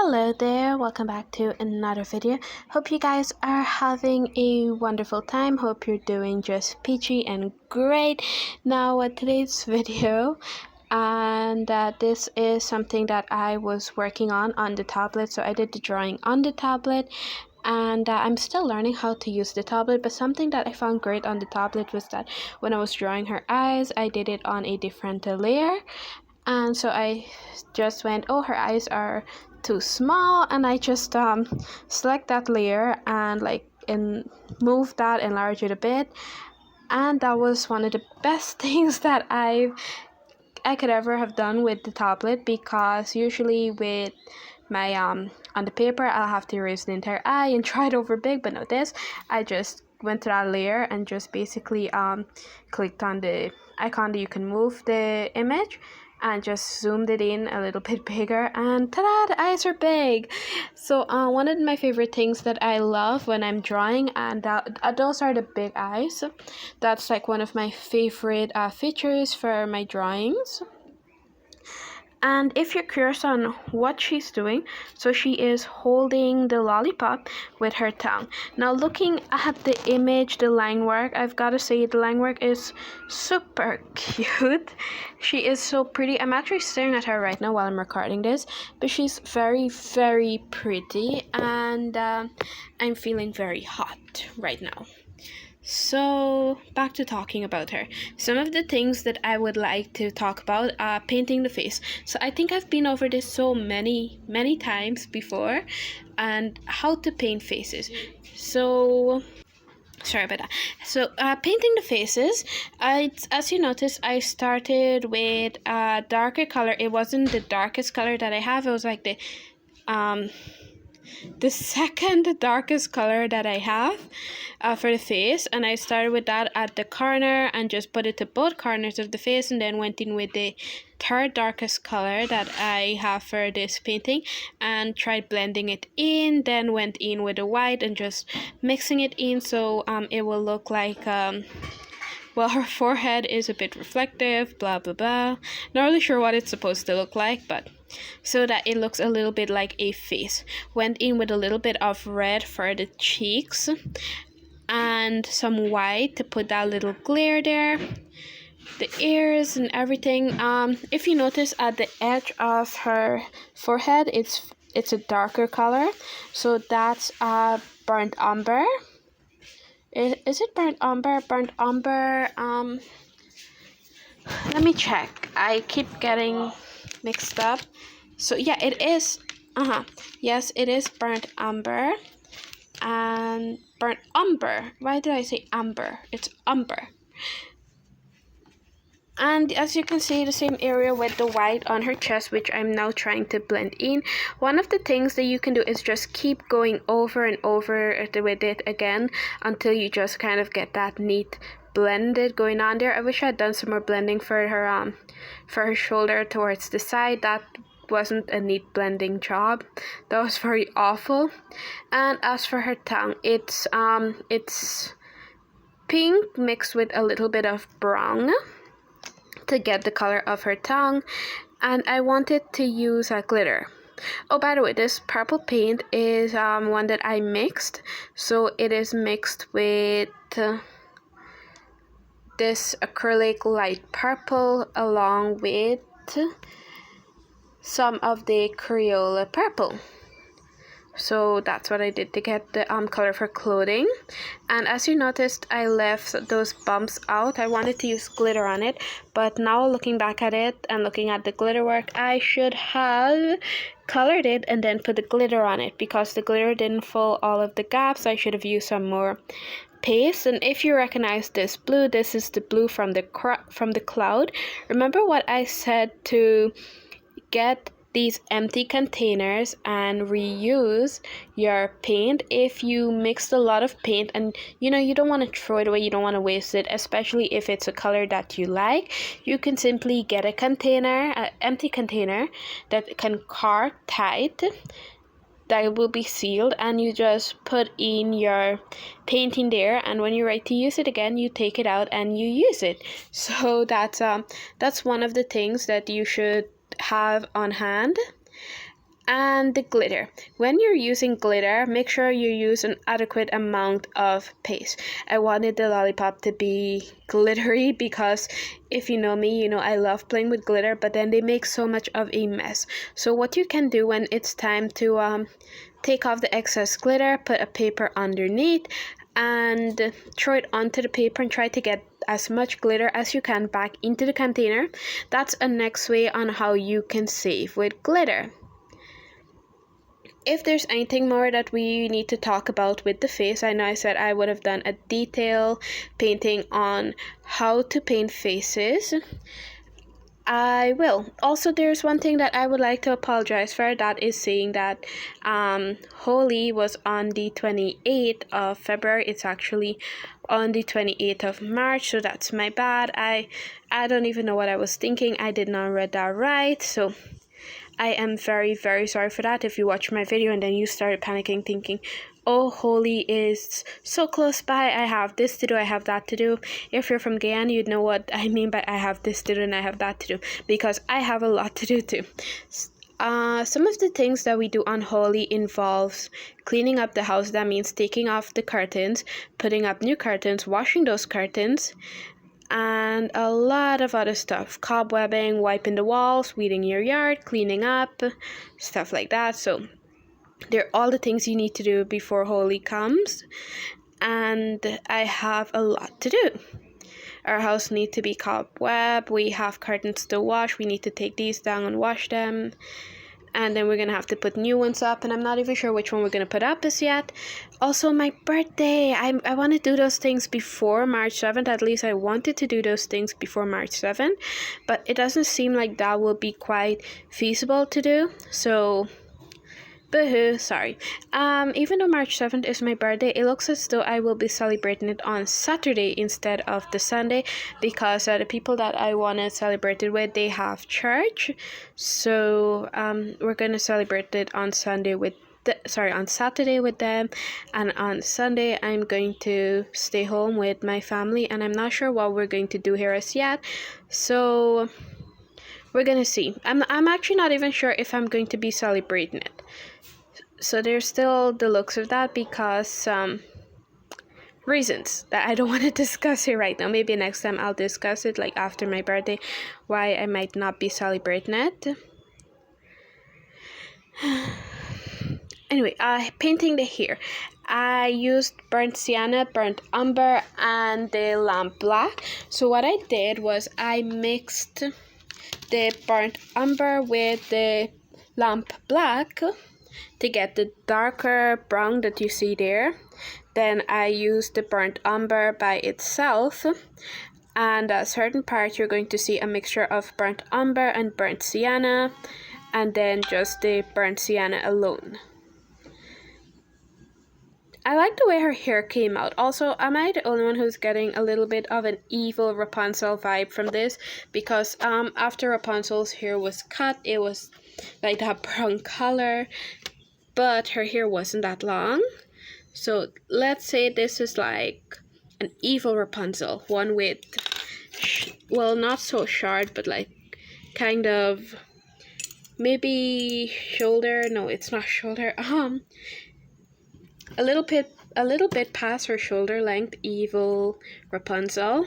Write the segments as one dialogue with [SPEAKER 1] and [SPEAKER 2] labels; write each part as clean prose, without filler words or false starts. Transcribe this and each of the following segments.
[SPEAKER 1] Hello there, welcome back to another video. Hope you guys are having a wonderful time. Hope you're doing just peachy and great. Now today's video, and this is something that I was working on the tablet. So I did the drawing on the tablet, and I'm still learning how to use the tablet, but something that I found great on the tablet was that when I was drawing her eyes, I did it on a different layer. And so I just went, oh, her eyes are too small, and I just select that layer and move that, enlarge it a bit. And that was one of the best things that I could ever have done with the tablet, because usually with my on the paper I'll have to erase the entire eye and try it over big, but no, this I just went to that layer and just basically clicked on the icon that you can move the image and just zoomed it in a little bit bigger, and ta-da, the eyes are big. So one of my favorite things that I love when I'm drawing, and those are the big eyes. That's like one of my favorite features for my drawings. And if you're curious on what she's doing, so she is holding the lollipop with her tongue. Now looking at the image, the line work, I've got to say the line work is super cute. She is so pretty. I'm actually staring at her right now while I'm recording this, but she's very, very pretty, and I'm feeling very hot right now. So back to talking about her. Some of the things that I would like to talk about are painting the face. So I think I've been over this so many times before, and how to paint faces. So sorry about that. So painting the faces, as you notice, I started with a darker color. It wasn't the darkest color that I have. It was like the second darkest color that I have for the face, and I started with that at the corner and just put it to both corners of the face, and then went in with the third darkest color that I have for this painting and tried blending it in, then went in with the white and just mixing it in, so it will look like well, her forehead is a bit reflective, blah blah blah. Not really sure what it's supposed to look like, but so that it looks a little bit like a face. Went in with a little bit of red for the cheeks and some white to put that little glare there, the ears and everything. If you notice at the edge of her forehead, it's a darker color, so that's burnt umber. Is it burnt umber? Burnt umber. Let me check. I keep getting mixed up. So yeah, it is. Yes, it is burnt umber. And burnt umber. Why did I say amber? It's umber. And as you can see, the same area with the white on her chest, which I'm now trying to blend in. One of the things that you can do is just keep going over and over with it again until you just kind of get that neat blended going on there. I wish I had done some more blending for her shoulder towards the side. That wasn't a neat blending job. That was very awful. And as for her tongue, it's pink mixed with a little bit of brown to get the color of her tongue, and I wanted to use a glitter. Oh, by the way, this purple paint is one that I mixed, so it is mixed with this acrylic light purple along with some of the Crayola purple. So that's what I did to get the color for clothing. And as you noticed, I left those bumps out. I wanted to use glitter on it, but now looking back at it and looking at the glitter work, I should have colored it and then put the glitter on it, because the glitter didn't fill all of the gaps. I should have used some more paste. And if you recognize this blue, this is the blue from the cloud. Remember what I said to get these empty containers and reuse your paint. If you mixed a lot of paint and you don't want to throw it away, you don't want to waste it, especially if it's a color that you like, you can simply get a container, an empty container that can cork tight, that will be sealed, and you just put in your painting there, and when you're ready to use it again, you take it out and you use it. So that's one of the things that you should have on hand. And the glitter. When you're using glitter, make sure you use an adequate amount of paste. I wanted the lollipop to be glittery because if you know me, you know I love playing with glitter, but then they make so much of a mess. So what you can do when it's time to take off the excess glitter, put a paper underneath and throw it onto the paper and try to get as much glitter as you can back into the container. That's a next way on how you can save with glitter. If there's anything more that we need to talk about with the face, I know I said I would have done a detail painting on how to paint faces. I will. Also, there's one thing that I would like to apologize for. That is saying that Holi was on the 28th of February. It's actually on the 28th of March, so that's my bad. I don't even know what I was thinking. I did not read that right, so I am very, very sorry for that. If you watch my video and then you started panicking thinking, oh, Holi is so close by, I have this to do, I have that to do. If you're from Guyana, you'd know what I mean by I have this to do and I have that to do, because I have a lot to do too. Some of the things that we do on Holi involves cleaning up the house. That means taking off the curtains, putting up new curtains, washing those curtains, and a lot of other stuff. Cobwebbing, wiping the walls, weeding your yard, cleaning up, stuff like that. So they're all the things you need to do before Holi comes, and I have a lot to do. Our house needs to be cobweb, we have curtains to wash, we need to take these down and wash them, and then we're gonna have to put new ones up, and I'm not even sure which one we're gonna put up as yet. Also, my birthday, I want to do those things before March 7th. At least I wanted to do those things before March 7th, but it doesn't seem like that will be quite feasible to do, so boo-hoo, sorry. Even though March 7th is my birthday, it looks as though I will be celebrating it on Saturday instead of the Sunday, because the people that I want to celebrate it with, they have church. So we're going to celebrate it on Saturday with them, and on Sunday I'm going to stay home with my family, and I'm not sure what we're going to do here as yet. So we're gonna see. I'm actually not even sure if I'm going to be celebrating it. So there's still the looks of that, because reasons that I don't want to discuss here right now. Maybe next time I'll discuss it, like after my birthday, why I might not be celebrating it. Anyway, painting the hair. I used burnt sienna, burnt umber, and the lamp black. So what I did was I mixed the burnt umber with the lamp black to get the darker brown that you see there. Then I used the burnt umber by itself, and at a certain part you're going to see a mixture of burnt umber and burnt sienna, and then just the burnt sienna alone. I like the way her hair came out. Also, am I the only one who's getting a little bit of an evil Rapunzel vibe from this? Because after Rapunzel's hair was cut, it was like that brown color, but her hair wasn't that long. So let's say this is like an evil Rapunzel, one with, well, not so short, but like kind of maybe shoulder. No, it's not shoulder. A little bit past her shoulder length, evil Rapunzel.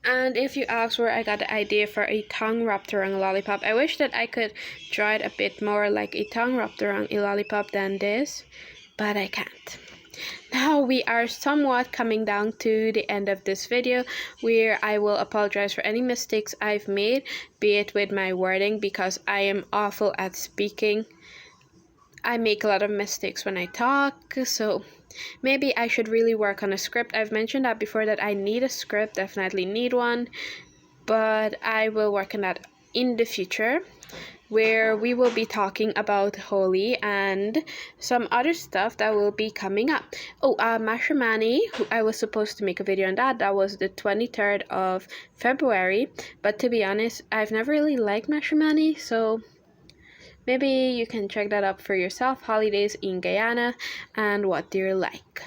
[SPEAKER 1] And if you ask where I got the idea for a tongue wrapped around a lollipop, I wish that I could draw it a bit more like a tongue wrapped around a lollipop than this, but I can't. Now we are somewhat coming down to the end of this video, where I will apologize for any mistakes I've made, be it with my wording, because I am awful at speaking. I make a lot of mistakes when I talk, so maybe I should really work on a script. I've mentioned that before, that I need a script, definitely need one, but I will work on that in the future, where we will be talking about Holi and some other stuff that will be coming up. Oh, Matrimony, I was supposed to make a video on that. That was the 23rd of February, but to be honest, I've never really liked Matrimony, so maybe you can check that up for yourself. Holidays in Guyana and what they're like.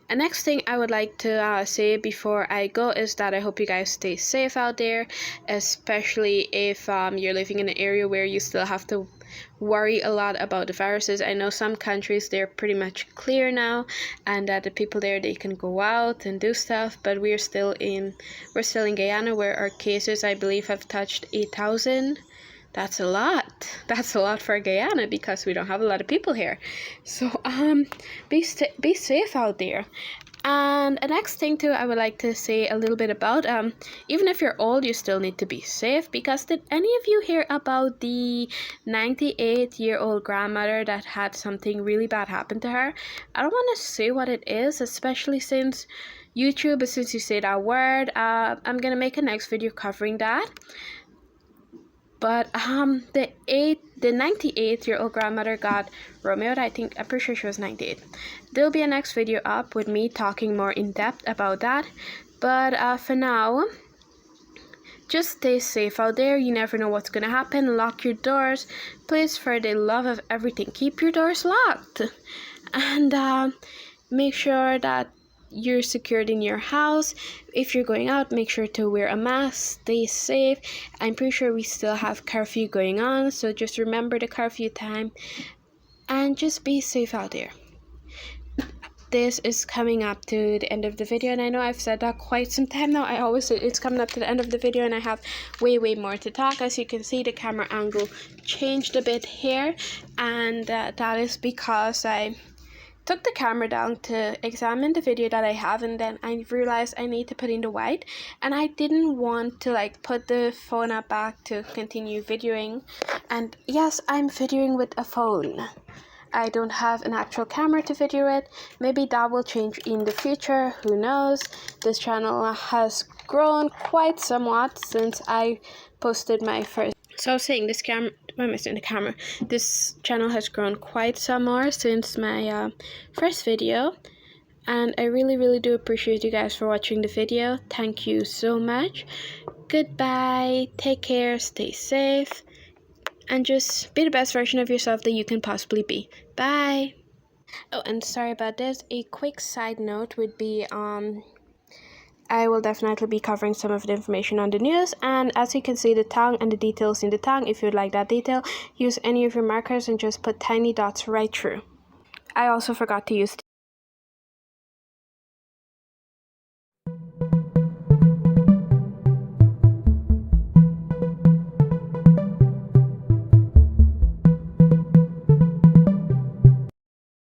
[SPEAKER 1] The next thing I would like to say before I go is that I hope you guys stay safe out there, especially if you're living in an area where you still have to worry a lot about the viruses. I know some countries, they're pretty much clear now, and that the people there, they can go out and do stuff, but we're still in Guyana, where our cases, I believe, have touched 8,000. That's a lot. That's a lot for Guyana because we don't have a lot of people here. So be safe out there. And the next thing too, I would like to say a little bit about, even if you're old, you still need to be safe, because did any of you hear about the 98-year-old grandmother that had something really bad happen to her? I don't want to say what it is, especially since YouTube, since you say that word, I'm gonna make a next video covering that. But the 98-year-old grandmother got Romeoed. I'm pretty sure she was 98. There'll be a next video up with me talking more in depth about that. But for now, just stay safe out there. You never know what's gonna happen. Lock your doors, please, for the love of everything. Keep your doors locked, and make sure that you're secured in your house. If you're going out, make sure to wear a mask, stay safe. I'm pretty sure we still have curfew going on, so just remember the curfew time and just be safe out there. This is coming up to the end of the video, and I know I've said that quite some time now. I always say it's coming up to the end of the video, and I have way more to talk. As you can see, the camera angle changed a bit here, and that is because I took the camera down to examine the video that I have, and then I realized I need to put in the white, and I didn't want to like put the phone up back to continue videoing. And yes, I'm videoing with a phone. I don't have an actual camera to video it. Maybe that will change in the future, who knows. This channel has grown quite somewhat since I posted my first. So I was saying, this camera, why am I saying the camera? This channel has grown quite some more since my first video, and I really do appreciate you guys for watching the video. Thank you so much. Goodbye, take care, stay safe, and just be the best version of yourself that you can possibly be. Bye. Oh, and sorry about this. A quick side note would be I will definitely be covering some of the information on the news, and as you can see, the tongue and the details in the tongue, if you'd like that detail, use any of your markers and just put tiny dots right through. I also forgot to use the